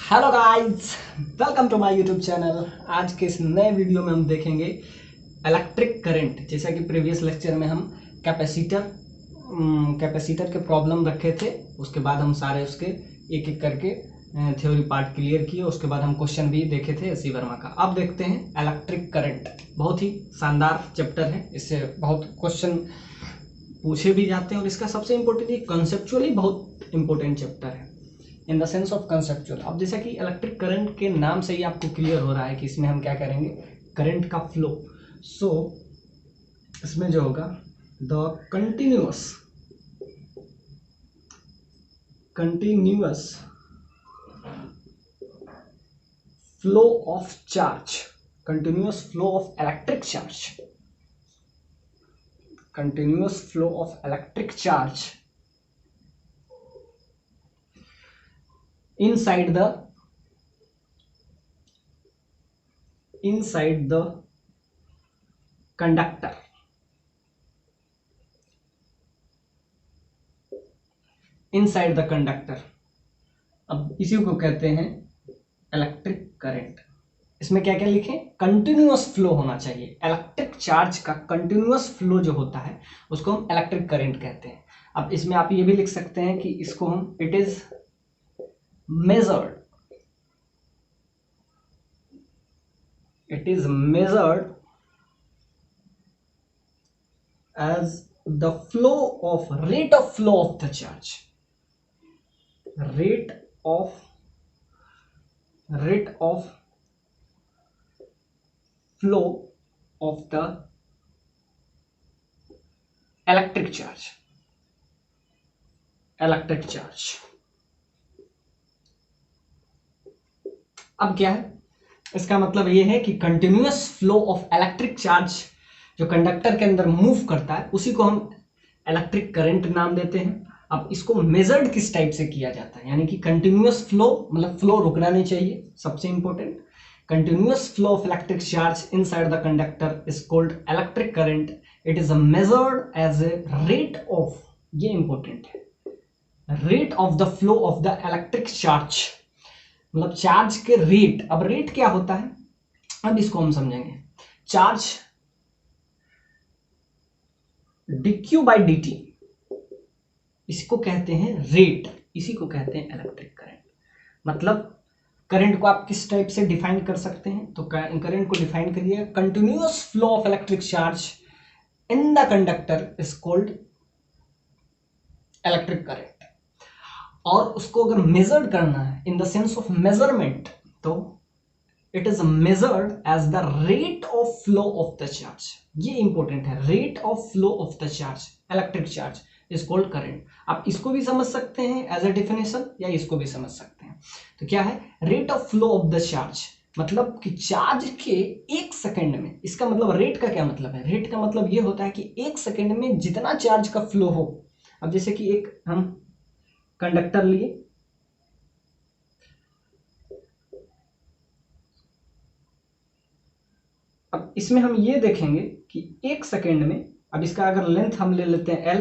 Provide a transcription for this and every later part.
Hello guys, welcome to my YouTube channel. आज के इस नए वीडियो में हम देखेंगे इलेक्ट्रिक करंट। जैसा कि प्रीवियस लेक्चर में हम कैपेसिटर के प्रॉब्लम रखे थे, उसके बाद हम सारे उसके एक एक करके थ्योरी पार्ट क्लियर किए। उसके बाद हम क्वेश्चन भी देखे थे एस सी वर्मा का। अब देखते हैं इलेक्ट्रिक करंट। बहुत ही शानदार चैप्टर है, इससे बहुत क्वेश्चन पूछे भी जाते हैं और इसका सबसे इम्पोर्टेंट ये कंसेप्चुअली बहुत इंपॉर्टेंट चैप्टर है in the sense of conceptual. अब जैसा कि इलेक्ट्रिक करंट के नाम से ही आपको क्लियर हो रहा है कि इसमें हम क्या करेंगे, करंट का फ्लो। सो इसमें जो होगा the continuous flow of charge, continuous flow of electric charge, continuous flow of electric charge inside the conductor, inside the conductor। अब इसी को कहते हैं इलेक्ट्रिक करंट। इसमें क्या क्या लिखें, कंटिन्यूअस फ्लो होना चाहिए। इलेक्ट्रिक चार्ज का कंटिन्यूअस फ्लो जो होता है उसको हम इलेक्ट्रिक करंट कहते हैं। अब इसमें आप ये भी लिख सकते हैं कि इसको हम it is measured as the rate of flow of the charge, rate of flow of the electric charge। अब क्या है, इसका मतलब ये है कि continuous flow of electric charge जो कंडक्टर के अंदर मूव करता है उसी को हम इलेक्ट्रिक करंट नाम देते हैं। अब इसको मेजर्ड किस टाइप से किया जाता है, यानी कि कंटिन्यूअस फ्लो मतलब फ्लो रुकना नहीं चाहिए, सबसे important. Continuous flow of electric charge inside the conductor is called electric current. It is measured as a rate of, ये इंपॉर्टेंट है, rate of the flow of the electric charge, मतलब charge के rate. अब rate क्या होता है, अब इसको हम समझेंगे। चार्ज dq बाई dt, इसको कहते हैं रेट, इसी को कहते हैं इलेक्ट्रिक करंट। मतलब करंट को आप किस टाइप से डिफाइन कर सकते हैं, तो करंट को डिफाइन करिए, continuous flow of electric charge in the conductor is called electric current. और उसको अगर मेजर्ड करना है in the sense of measurement, तो it is measured as the rate of flow of the charge. ये important है, rate of flow of the charge, electric charge is called current. आप इसको भी समझ सकते हैं एज अ डेफिनेशन, या इसको भी समझ सकते हैं। तो क्या है, rate of flow of the charge, मतलब कि चार्ज के एक सेकेंड में, इसका मतलब रेट का क्या मतलब है, रेट का मतलब ये होता है कि एक सेकेंड में जितना चार्ज का फ्लो हो। अब जैसे कि एक हम कंडक्टर लिए, अब इसमें हम ये देखेंगे कि एक सेकेंड में, अब इसका अगर लेंथ हम ले लेते हैं L,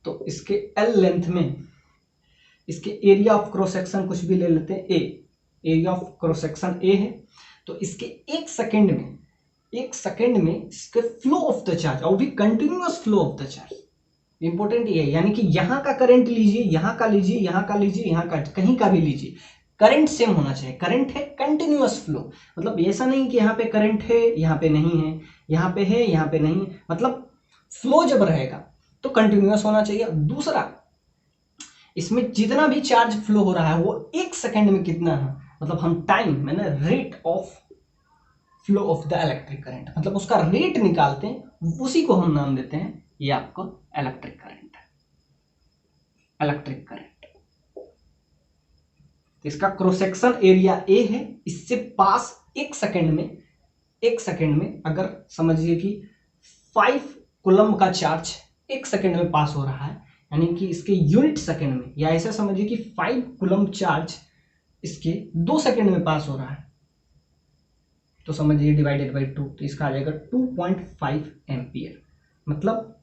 तो इसके L लेंथ में इसके एरिया ऑफ क्रॉस सेक्शन कुछ भी ले लेते हैं A, area of cross section A है। तो इसके एक सेकेंड में इसके फ्लो ऑफ द चार्ज, और भी continuous flow of the charge, important ये है। यानी कि यहां का करंट लीजिए, यहां का लीजिए, यहां का लीजिए, यहां का, कहीं का भी लीजिए, करंट सेम होना चाहिए। करंट है कंटिन्यूअस फ्लो, मतलब ऐसा नहीं कि यहाँ पे करंट है यहाँ पे नहीं है, यहाँ पे है यहाँ पे नहीं है, मतलब फ्लो जब रहेगा तो कंटिन्यूअस होना चाहिए। दूसरा, इसमें जितना भी चार्ज फ्लो हो रहा है वो एक सेकेंड में कितना है, मतलब हम टाइम मैंने rate of flow of the electric current, मतलब उसका रेट निकालते हैं, उसी को हम नाम देते हैं, ये आपको इलेक्ट्रिक करंट है, इलेक्ट्रिक करंट। इसका क्रॉस सेक्शन एरिया A है, इससे पास एक सेकेंड में अगर समझिए कि 5 कूलम का चार्ज एक सेकेंड में पास हो रहा है, यानी कि इसके यूनिट सेकेंड में, या ऐसा समझिए कि 5 कूलम चार्ज इसके 2 सेकेंड में पास हो रहा है, तो समझिए डिवाइडेड बाई 2, तो इसका आ जाएगा 2.5 एम्पियर। मतलब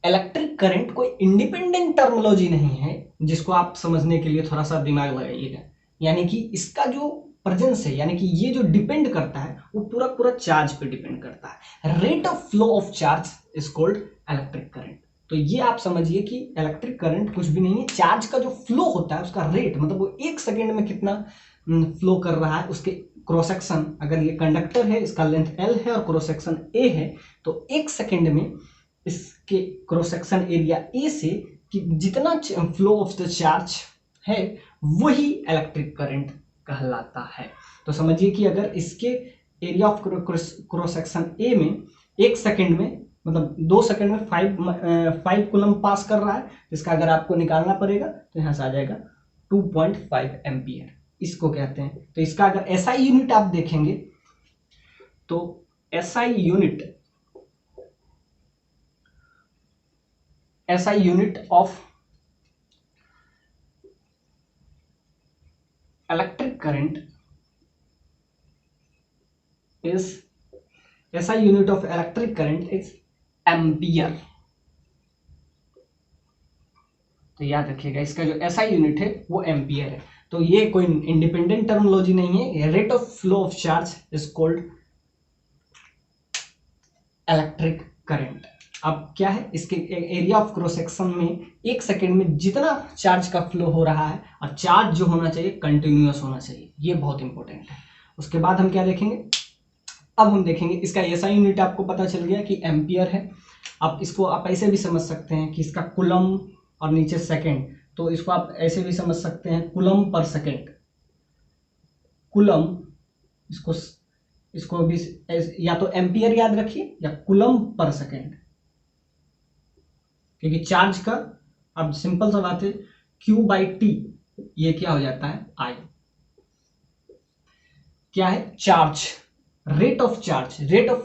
इलेक्ट्रिक करंट कोई इंडिपेंडेंट टर्मिनोलॉजी नहीं है जिसको आप समझने के लिए थोड़ा सा दिमाग लगाइएगा। यानी कि इसका जो प्रेजेंस है, यानी कि ये जो डिपेंड करता है वो पूरा पूरा चार्ज पे डिपेंड करता है। Rate of flow of charge is called electric current. तो ये आप समझिए कि इलेक्ट्रिक करंट कुछ भी नहीं है, चार्ज का जो फ्लो होता है उसका रेट, मतलब वो एक सेकेंड में कितना फ्लो कर रहा है, उसके क्रॉस सेक्शन, अगर ये कंडक्टर है, इसका लेंथ L है और क्रॉस सेक्शन A है, तो एक सेकेंड में इसके क्रॉस सेक्शन एरिया A से कि जितना फ्लो ऑफ द चार्ज है वही इलेक्ट्रिक करंट कहलाता है। तो समझिए कि अगर इसके area of cross section A में एक सेकेंड में, मतलब 2 सेकेंड में 5 कूलम पास कर रहा है, इसका अगर आपको निकालना पड़ेगा तो यहाँ से आ जाएगा 2.5 एम्पियर, इसको कहते हैं। तो इसका अगर एसआई यूनिट आप देखेंगे तो SI unit of electric current is ampere. तो याद रखिएगा इसका जो एसआई यूनिट है वो एम्पियर है। तो ये कोई इंडिपेंडेंट टर्मिनोलॉजी नहीं है। Rate of flow of charge is called electric current. अब क्या है, इसके एरिया ऑफ क्रॉस सेक्शन में एक सेकेंड में जितना चार्ज का फ्लो हो रहा है, और चार्ज जो होना चाहिए कंटिन्यूअस होना चाहिए, ये बहुत इंपॉर्टेंट है। उसके बाद हम क्या देखेंगे, अब हम देखेंगे इसका एसआई यूनिट आपको पता चल गया कि एम्पियर है। अब इसको आप ऐसे भी समझ सकते हैं कि इसका कूलम और नीचे सेकेंड, तो इसको आप ऐसे भी समझ सकते हैं कूलम पर सेकेंड। कूलम, इसको भी या तो एम्पियर याद रखिए या कूलम पर सेकेंड, क्योंकि चार्ज का अब सिंपल सा बात है Q/T, ये क्या हो जाता है I। क्या है, charge, rate of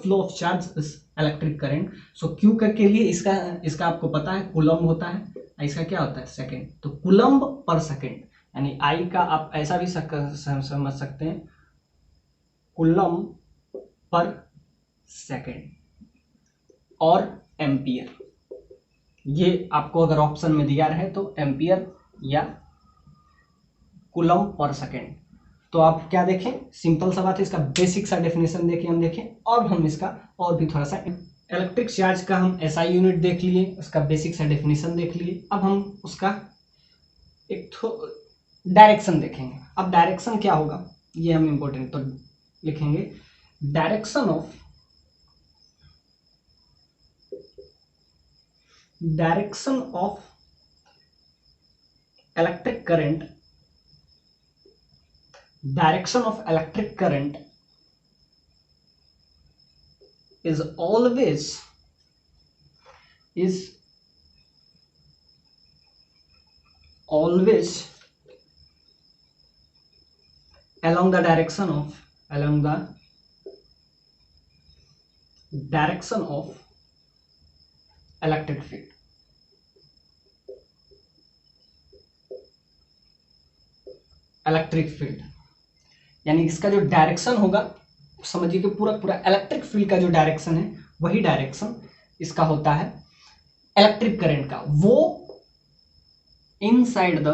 flow of charge is electric current. So Q के लिए इसका आपको पता है कूलम होता है, इसका क्या होता है सेकेंड, तो कूलम पर सेकेंड, यानी I का आप ऐसा भी समझ सकते हैं कूलम पर सेकेंड, और एम्पियर, ये आपको अगर ऑप्शन में दिया रहे तो एम्पियर या कूलम पर सेकेंड। तो आप क्या देखें, सिंपल सा बात है, इसका बेसिक सा डेफिनेशन देखें, हम देखें, और हम इसका और भी थोड़ा सा इलेक्ट्रिक चार्ज का हम एसआई यूनिट देख लिए, उसका बेसिक सा डेफिनेशन देख लिए। अब हम उसका एक डायरेक्शन देखेंगे। अब डायरेक्शन क्या होगा ये हम इम्पोर्टेंट तो लिखेंगे, direction of electric current, direction of electric current is always along the direction of electric field। Electric field यानी इसका जो डायरेक्शन होगा, समझिए कि पूरा पूरा इलेक्ट्रिक फील्ड का जो डायरेक्शन है वही डायरेक्शन इसका होता है इलेक्ट्रिक करंट का। वो इनसाइड द,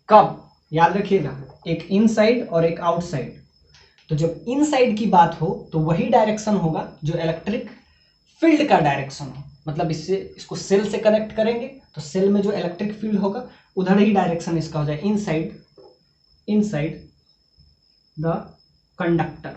कब, याद रखिएगा, एक इनसाइड और एक आउटसाइड। तो जब इनसाइड की बात हो तो वही डायरेक्शन होगा जो इलेक्ट्रिक फील्ड का डायरेक्शन हो, मतलब इसको सेल से कनेक्ट करेंगे तो सेल में जो इलेक्ट्रिक फील्ड होगा उधर ही डायरेक्शन इसका हो जाए, इनसाइड द कंडक्टर।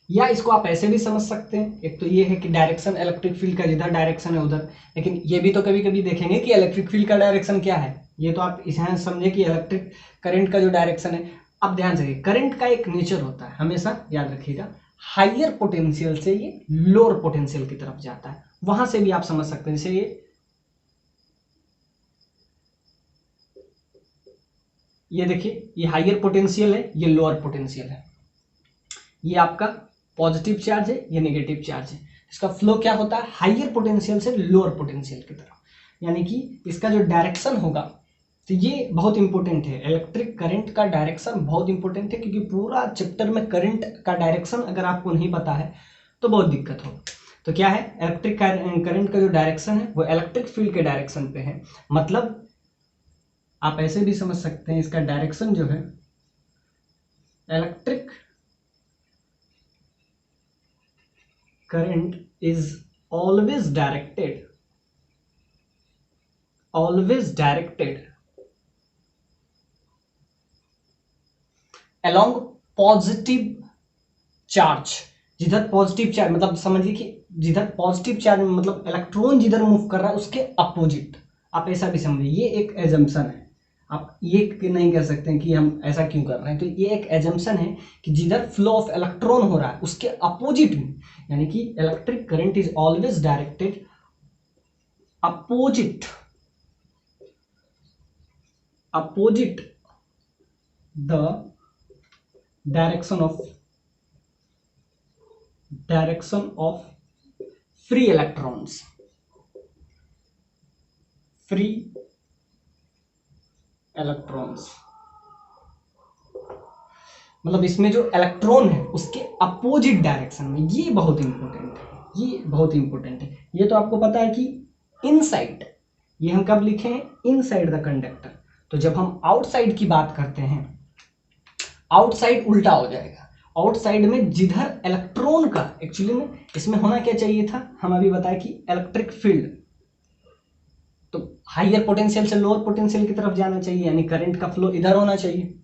या इसको आप ऐसे भी समझ सकते हैं, एक तो ये है कि डायरेक्शन इलेक्ट्रिक फील्ड का जिधर डायरेक्शन है उधर, लेकिन ये भी तो कभी कभी देखेंगे कि इलेक्ट्रिक फील्ड का डायरेक्शन क्या है। ये तो आप यहाँ समझे कि इलेक्ट्रिक करंट का जो डायरेक्शन है। अब ध्यान से, करंट का एक नेचर होता है, हमेशा याद रखिएगा, हाइयर पोटेंशियल से ये लोअर पोटेंशियल की तरफ जाता है। वहां से भी आप समझ सकते हैं, जैसे ये देखिए, ये हाइयर पोटेंशियल है, ये लोअर पोटेंशियल है, ये आपका पॉजिटिव चार्ज है, ये नेगेटिव चार्ज है। इसका फ्लो क्या होता है, हाइयर पोटेंशियल से लोअर पोटेंशियल की तरफ, यानी कि इसका जो डायरेक्शन होगा, तो ये बहुत इंपॉर्टेंट है। इलेक्ट्रिक करंट का डायरेक्शन बहुत इंपॉर्टेंट है, क्योंकि पूरा चैप्टर में करंट का डायरेक्शन अगर आपको नहीं पता है तो बहुत दिक्कत होगा। तो क्या है, इलेक्ट्रिक करंट का जो डायरेक्शन है वो इलेक्ट्रिक फील्ड के डायरेक्शन पे है। मतलब आप ऐसे भी समझ सकते हैं, इसका डायरेक्शन जो है electric current is always directed along positive charge. जिधर पॉजिटिव चार्ज मतलब समझिए कि जिधर पॉजिटिव चार्ज मतलब इलेक्ट्रॉन जिधर मूव कर रहा है उसके अपोजिट, आप ऐसा भी समझिए। ये एक एजम्पशन है, आप ये नहीं कह सकते हैं कि हम ऐसा क्यों कर रहे हैं, तो ये एक एजम्पशन है कि जिधर फ्लो ऑफ इलेक्ट्रॉन हो रहा है उसके अपोजिट में, यानी कि electric current is always directed opposite the direction of free electrons, मतलब इसमें जो इलेक्ट्रॉन है उसके अपोजिट डायरेक्शन में। ये बहुत इंपॉर्टेंट है, ये तो आपको पता है कि इनसाइड, ये हम कब लिखे हैं, इनसाइड द कंडक्टर। तो जब हम आउटसाइड की बात करते हैं, आउटसाइड उल्टा हो जाएगा। आउटसाइड में जिधर इलेक्ट्रॉन का एक्चुअली में इसमें होना क्या चाहिए था, हम अभी बताए कि इलेक्ट्रिक फील्ड तो हायर पोटेंशियल से लोअर पोटेंशियल की तरफ जाना चाहिए, यानी करंट का फ्लो इधर होना चाहिए।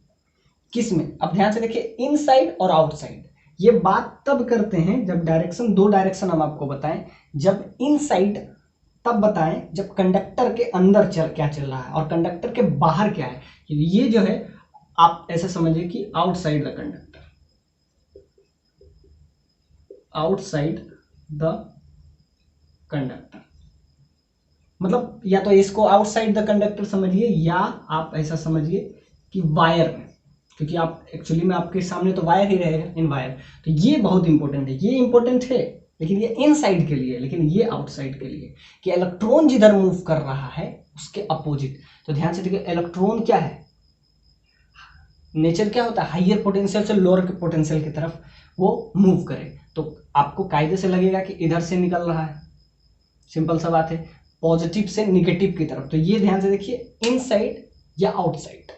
किस में, अब ध्यान से देखिए, इनसाइड और आउटसाइड। ये बात तब करते हैं जब डायरेक्शन, दो डायरेक्शन हम आपको बताएं, जब इनसाइड तब बताएं जब कंडक्टर के अंदर क्या चल रहा है और कंडक्टर के बाहर क्या है। ये जो है आप ऐसे समझिए कि आउटसाइड द कंडक्टर, मतलब या तो इसको आउटसाइड द कंडक्टर समझिए, या आप ऐसा समझिए कि वायर में, क्योंकि आप एक्चुअली में आपके सामने तो वायर ही रहेगा, इन वायर। तो ये बहुत इंपॉर्टेंट है, ये इंपॉर्टेंट है, लेकिन ये इनसाइड के लिए, लेकिन ये आउटसाइड के लिए, कि इलेक्ट्रॉन जिधर मूव कर रहा है उसके अपोजिट। तो ध्यान से देखिए, इलेक्ट्रॉन क्या है, नेचर क्या होता है, हाइयर पोटेंशियल से लोअर पोटेंशियल की तरफ वो मूव करे। तो आपको कायदे से लगेगा कि इधर से निकल रहा है, सिंपल सा बात है, पॉजिटिव से निगेटिव की तरफ। तो ये ध्यान से देखिए, इनसाइड या आउटसाइड।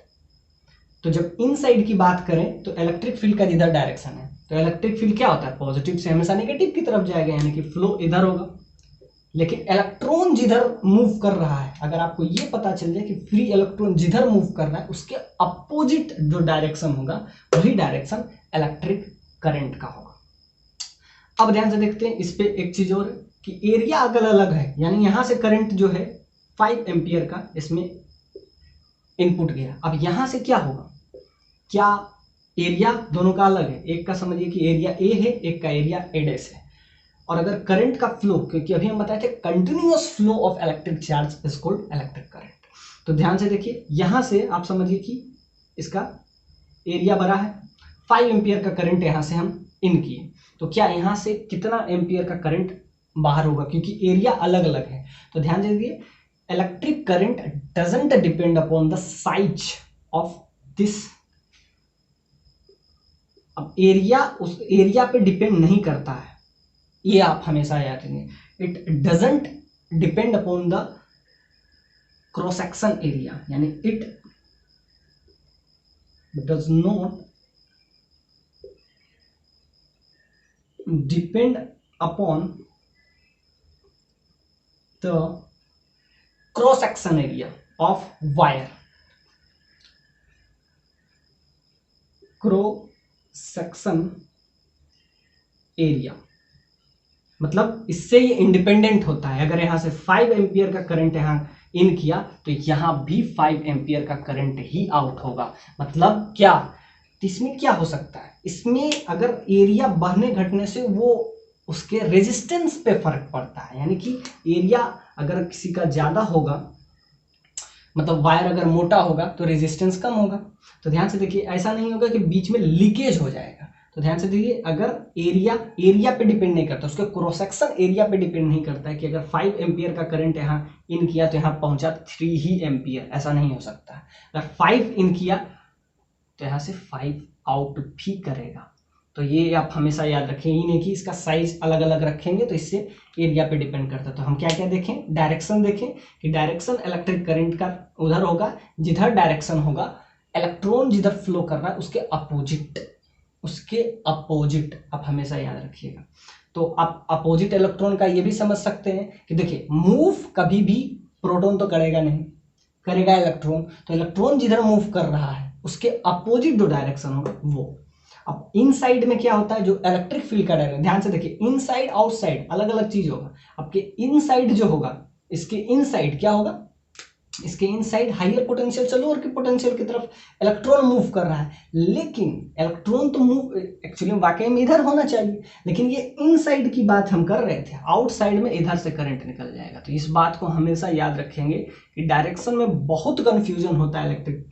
तो जब इनसाइड की बात करें तो इलेक्ट्रिक फील्ड का जिधर डायरेक्शन है, तो इलेक्ट्रिक फील्ड क्या होता है, पॉजिटिव से हमेशा निगेटिव की तरफ जाएगा, यानी कि फ्लो इधर होगा। लेकिन इलेक्ट्रॉन जिधर मूव कर रहा है, अगर आपको ये पता चल जाए कि फ्री इलेक्ट्रॉन जिधर मूव कर रहा है उसके अपोजिट जो डायरेक्शन होगा वही डायरेक्शन इलेक्ट्रिक करंट का होगा। अब ध्यान से देखते हैं इस पे एक चीज और कि एरिया अगर अलग है, यानी यहां से करंट जो है 5 एम्पियर का इसमें इनपुट गया। अब यहां से क्या होगा, क्या एरिया दोनों का अलग है, एक का समझिए कि एरिया ए है, एक का एरिया ए डैश है। और अगर करंट का फ्लो, क्योंकि अभी हम बताए थे continuous flow of electric charge is called electric current. तो ध्यान से देखिए, यहां से आप समझिए कि इसका एरिया बड़ा है, 5 एम्पियर का करंट यहां से हम इन किए, तो क्या यहां से कितना एम्पियर का करंट बाहर होगा, क्योंकि एरिया अलग अलग है। तो ध्यान दीजिए, electric current doesn't depend upon the size of this. अब एरिया उस एरिया पे डिपेंड नहीं करता है, ये आप हमेशा याद रखेंगे। It doesn't depend upon the cross section area, यानी it does not depend upon the cross section area of wire, cross section area, मतलब इससे ये इंडिपेंडेंट होता है। अगर यहां से 5 एम्पियर का करंट यहां इन किया तो यहां भी 5 एम्पियर का करंट ही आउट होगा। मतलब क्या, इसमें क्या हो सकता है, इसमें अगर एरिया बढ़ने घटने से वो उसके रेजिस्टेंस पे फर्क पड़ता है, यानी कि एरिया अगर किसी का ज्यादा होगा, मतलब वायर अगर मोटा होगा तो रेजिस्टेंस कम होगा। तो ध्यान से देखिए, ऐसा नहीं होगा कि बीच में लीकेज हो जाएगा। तो ध्यान से देखिए, अगर एरिया पे डिपेंड नहीं करता, उसके क्रॉस सेक्शन एरिया पे डिपेंड नहीं करता है कि अगर 5 एम्पियर का करंट यहाँ इन किया तो यहाँ पहुंचा 3 ही एम्पियर, ऐसा नहीं हो सकता। अगर 5 इन किया तो यहाँ से 5 आउट भी करेगा। तो ये आप हमेशा याद रखें, ये नहीं कि इसका साइज अलग अलग रखेंगे तो इससे एरिया पे डिपेंड करता है। तो हम क्या क्या देखें, डायरेक्शन देखें कि डायरेक्शन इलेक्ट्रिक करंट का उधर होगा जिधर डायरेक्शन होगा, इलेक्ट्रॉन जिधर फ्लो कर रहा है उसके अपोजिट आप हमेशा याद रखिएगा। तो आप अपोजिट इलेक्ट्रॉन का ये भी समझ सकते हैं कि देखिए मूव कभी भी प्रोटॉन तो करेगा नहीं, करेगा इलेक्ट्रॉन। तो इलेक्ट्रॉन जिधर मूव कर रहा है उसके अपोजिट जो डायरेक्शन होगा वो। अब इनसाइड में क्या होता है, जो इलेक्ट्रिक फील्ड का डायरेक्शन, ध्यान से देखिए, इनसाइड आउटसाइड अलग अलग चीज होगा। आपके इनसाइड जो होगा, इसके इनसाइड क्या होगा, इसके इनसाइड हायर पोटेंशियल से लोअर की पोटेंशियल की तरफ इलेक्ट्रॉन मूव कर रहा है। लेकिन इलेक्ट्रॉन तो मूव एक्चुअली वाकई में इधर होना चाहिए, लेकिन ये इनसाइड की बात हम कर रहे थे, आउटसाइड में इधर से करंट निकल जाएगा। तो इस बात को हमेशा याद रखेंगे कि डायरेक्शन में बहुत कंफ्यूजन होता है इलेक्ट्रिक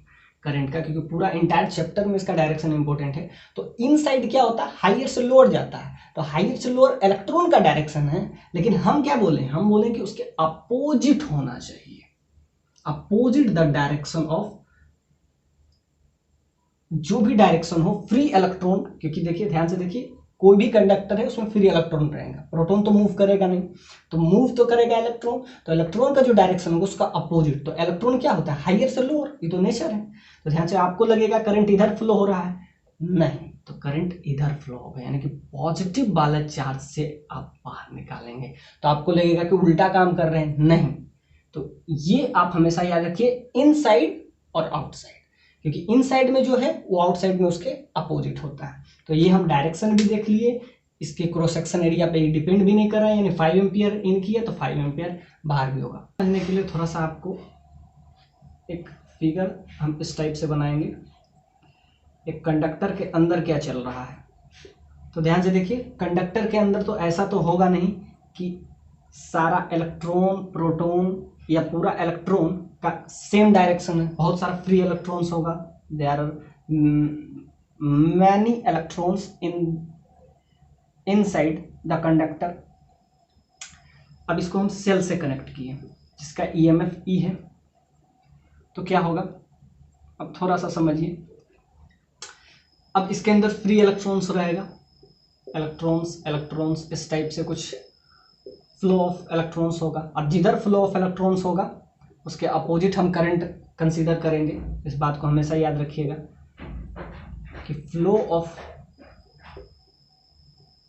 करंट का, क्योंकि पूरा इंटायर चैप्टर में इसका डायरेक्शन इंपॉर्टेंट है। तो इनसाइड क्या होता है, हायर से लोअर जाता है, तो हायर से लोअर इलेक्ट्रॉन का डायरेक्शन है। लेकिन हम क्या बोले, हम बोले कि उसके अपोजिट होना चाहिए, अपोजिट द डायरेक्शन ऑफ, जो भी डायरेक्शन हो फ्री इलेक्ट्रॉन। क्योंकि देखिए ध्यान से देखिए, कोई भी कंडक्टर है उसमें फ्री इलेक्ट्रॉन रहेगा, प्रोटॉन तो मूव करेगा नहीं, तो मूव तो करेगा इलेक्ट्रॉन। तो इलेक्ट्रॉन का जो डायरेक्शन होगा उसका अपोजिट। तो इलेक्ट्रॉन क्या होता है, हायर से लोअर, ये तो नेचर है। तो ध्यान से, आपको लगेगा करंट इधर फ्लो हो रहा है, नहीं, तो करंट इधर फ्लो होगा, यानी कि पॉजिटिव वाला चार्ज से आप बाहर निकालेंगे। तो आपको लगेगा कि उल्टा काम कर रहे हैं, नहीं। तो ये आप हमेशा याद रखिए, इनसाइड और आउटसाइड, क्योंकि इनसाइड में जो है वो आउटसाइड में उसके अपोजिट होता है। तो ये हम डायरेक्शन भी देख लिए, इसके क्रॉस सेक्शन एरिया पे डिपेंड भी नहीं कर रहा है, यानी 5 एम्पियर इन किया तो 5 एम्पियर बाहर भी होगा। समझने के लिए थोड़ा सा आपको एक फिगर हम इस टाइप से बनाएंगे, एक कंडक्टर के अंदर क्या चल रहा है। तो ध्यान से देखिए, कंडक्टर के अंदर तो ऐसा तो होगा नहीं कि सारा इलेक्ट्रॉन, प्रोटॉन या पूरा इलेक्ट्रॉन का सेम डायरेक्शन है, बहुत सारा फ्री इलेक्ट्रॉन्स होगा। There are many electrons inside the conductor. अब इसको हम सेल से कनेक्ट किए जिसका ईएमएफ ई है, तो क्या होगा, अब थोड़ा सा समझिए। अब इसके अंदर फ्री इलेक्ट्रॉन्स रहेगा, इलेक्ट्रॉन्स इस टाइप से कुछ फ्लो ऑफ इलेक्ट्रॉन्स होगा। अब जिधर फ्लो ऑफ इलेक्ट्रॉन्स होगा उसके अपोजिट हम करंट कंसीडर करेंगे। इस बात को हमेशा याद रखिएगा कि flow of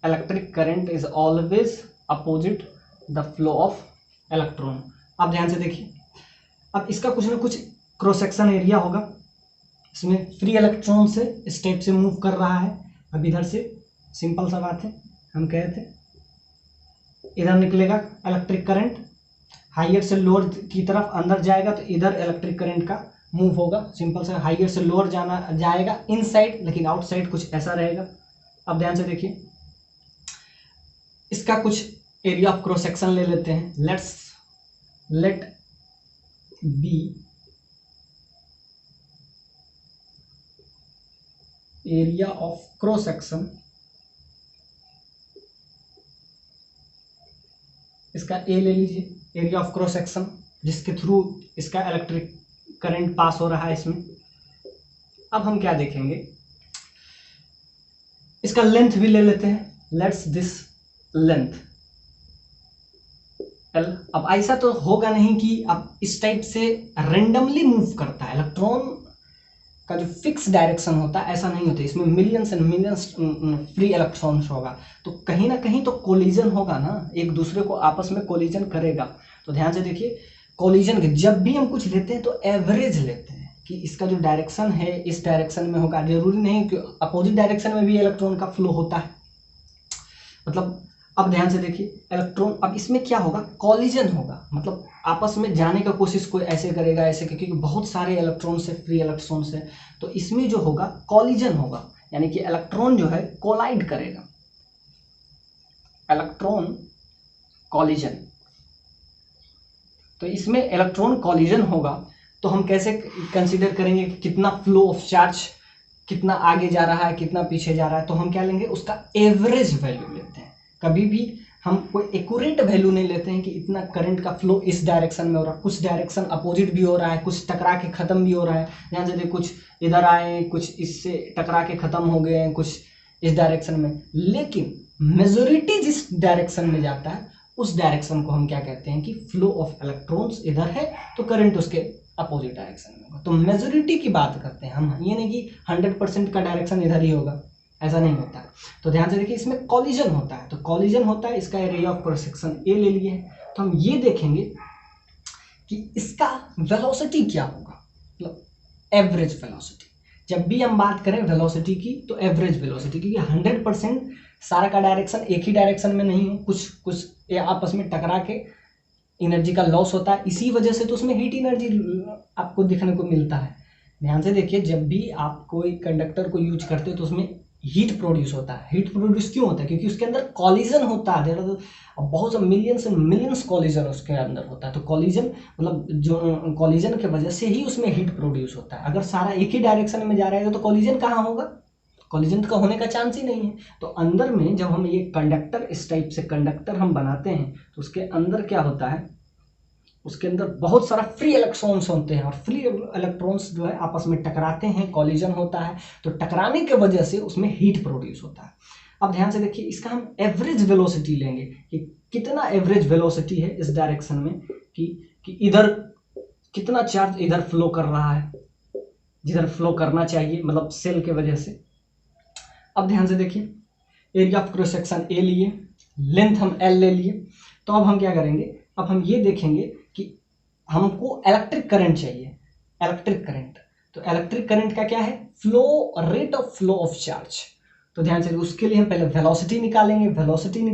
electric current is always opposite the flow of electron. अब ध्यान से देखिए, अब इसका कुछ ना कुछ क्रॉस सेक्शन एरिया होगा, इसमें फ्री इलेक्ट्रॉन से इस टाइप से मूव कर रहा है। अब इधर से सिंपल सा बात है, हम कहे थे इधर निकलेगा इलेक्ट्रिक करंट, हायर से लोअर की तरफ अंदर जाएगा तो इधर इलेक्ट्रिक करंट का मूव होगा। सिंपल सा, हायर से लोअर जाना जाएगा इनसाइड, लेकिन आउटसाइड कुछ ऐसा रहेगा। अब ध्यान से देखिए, इसका कुछ एरिया ऑफ क्रॉस सेक्शन ले लेते हैं। Let B area of cross section, इसका ए ले लीजिए, एरिया ऑफ क्रॉस सेक्शन जिसके थ्रू इसका इलेक्ट्रिक करंट पास हो रहा है इसमें। अब हम क्या देखेंगे, इसका लेंथ भी ले लेते हैं, लेट्स दिस लेंथ एल। अब ऐसा तो होगा नहीं कि अब इस टाइप से रेंडमली मूव करता है, इलेक्ट्रॉन का जो फिक्स डायरेक्शन होता है ऐसा नहीं होता, इसमें millions and millions free electrons होगा। तो कहीं ना कहीं तो कोलिजन होगा ना, एक दूसरे को आपस में कोलिजन करेगा। तो ध्यान से देखिए, कोलिजन के जब भी हम कुछ लेते हैं तो एवरेज लेते हैं कि इसका जो डायरेक्शन है इस डायरेक्शन में होगा। जरूरी नहीं कि अपोजिट डायरेक्शन में भी इलेक्ट्रॉन का फ्लो होता है, मतलब। अब ध्यान से देखिए, इलेक्ट्रॉन, अब इसमें क्या होगा, कॉलिजन होगा, मतलब आपस में जाने का कोशिश कोई ऐसे करेगा ऐसे, क्योंकि बहुत सारे इलेक्ट्रॉन से फ्री इलेक्ट्रॉन से, तो इसमें जो होगा कॉलिजन होगा, यानी कि इलेक्ट्रॉन जो है कोलाइड करेगा, इलेक्ट्रॉन कॉलिजन। तो इसमें इलेक्ट्रॉन कॉलिजन होगा, तो हम कैसे कंसीडर करेंगे कि कितना फ्लो ऑफ चार्ज, कितना आगे जा रहा है, कितना पीछे जा रहा है। तो हम क्या लेंगे, उसका एवरेज वैल्यू लेते हैं। कभी भी हम कोई एक्यूरेट वैल्यू नहीं लेते हैं कि इतना करंट का फ्लो इस डायरेक्शन में हो रहा है, कुछ डायरेक्शन अपोजिट भी हो रहा है, कुछ टकरा के खत्म भी हो रहा है। ध्यान से देखिए, कुछ इधर आए, कुछ इससे टकरा के खत्म हो गए, कुछ इस डायरेक्शन में, लेकिन मेजोरिटी जिस डायरेक्शन में जाता है उस डायरेक्शन को हम क्या कहते हैं कि फ्लो ऑफ इलेक्ट्रॉन्स इधर है तो करंट उसके अपोजिट डायरेक्शन में होगा। तो मेजोरिटी की बात करते हैं हम, ये नहीं कि 100% का डायरेक्शन इधर ही होगा, ऐसा नहीं होता है। तो ध्यान से देखिए, इसमें कॉलिजन होता है, तो कॉलिजन होता है, इसका area of cross section A ले लिए है, तो हम ये देखेंगे कि इसका वेलोसिटी क्या होगा, मतलब एवरेज वेलोसिटी। जब भी हम बात करें वेलोसिटी की तो एवरेज वेलोसिटी, क्योंकि 100% सारा का डायरेक्शन एक ही डायरेक्शन में नहीं है, कुछ ये आपस में टकरा के एनर्जी का लॉस होता है, इसी वजह से तो उसमें हीट एनर्जी आपको देखने को मिलता है। ध्यान से देखिए, जब भी आप कोई कंडक्टर को यूज करते हो तो उसमें हीट प्रोड्यूस होता है। हीट प्रोड्यूस क्यों होता है? क्योंकि उसके अंदर कॉलिजन होता है, बहुत मिलियंस एंड मिलियंस कॉलिजन उसके अंदर होता है। तो कॉलिजन मतलब जो कॉलिजन की वजह से ही उसमें हीट प्रोड्यूस होता है। अगर सारा एक ही डायरेक्शन में जा रहा है तो कॉलिजन कहाँ होगा? कॉलिजन का होने का चांस ही नहीं है। तो अंदर में जब हम ये कंडक्टर, इस टाइप से कंडक्टर हम बनाते हैं तो उसके अंदर क्या होता है, उसके अंदर बहुत सारा फ्री इलेक्ट्रॉन्स होते हैं और फ्री इलेक्ट्रॉन्स जो है आपस में टकराते हैं, कॉलिजन होता है, तो टकराने की वजह से उसमें हीट प्रोड्यूस होता है। अब ध्यान से देखिए, इसका हम एवरेज वेलोसिटी लेंगे कि कितना एवरेज वेलोसिटी है इस डायरेक्शन में, कि इधर कितना चार्ज इधर फ्लो कर रहा है, जिधर फ्लो करना चाहिए, मतलब सेल के वजह से। अब ध्यान से देखिए, area of cross section A लिए, लेंथ हम एल ले लिए, तो अब हम क्या करेंगे, अब हम ये देखेंगे कि हमको इलेक्ट्रिक करंट चाहिए, इलेक्ट्रिक करंट। तो इलेक्ट्रिक करंट का क्या है? Flow, rate of flow of charge. तो ध्यान से उसके लिए हम पहले वेलोसिटी निकालेंगे, वेलोसिटी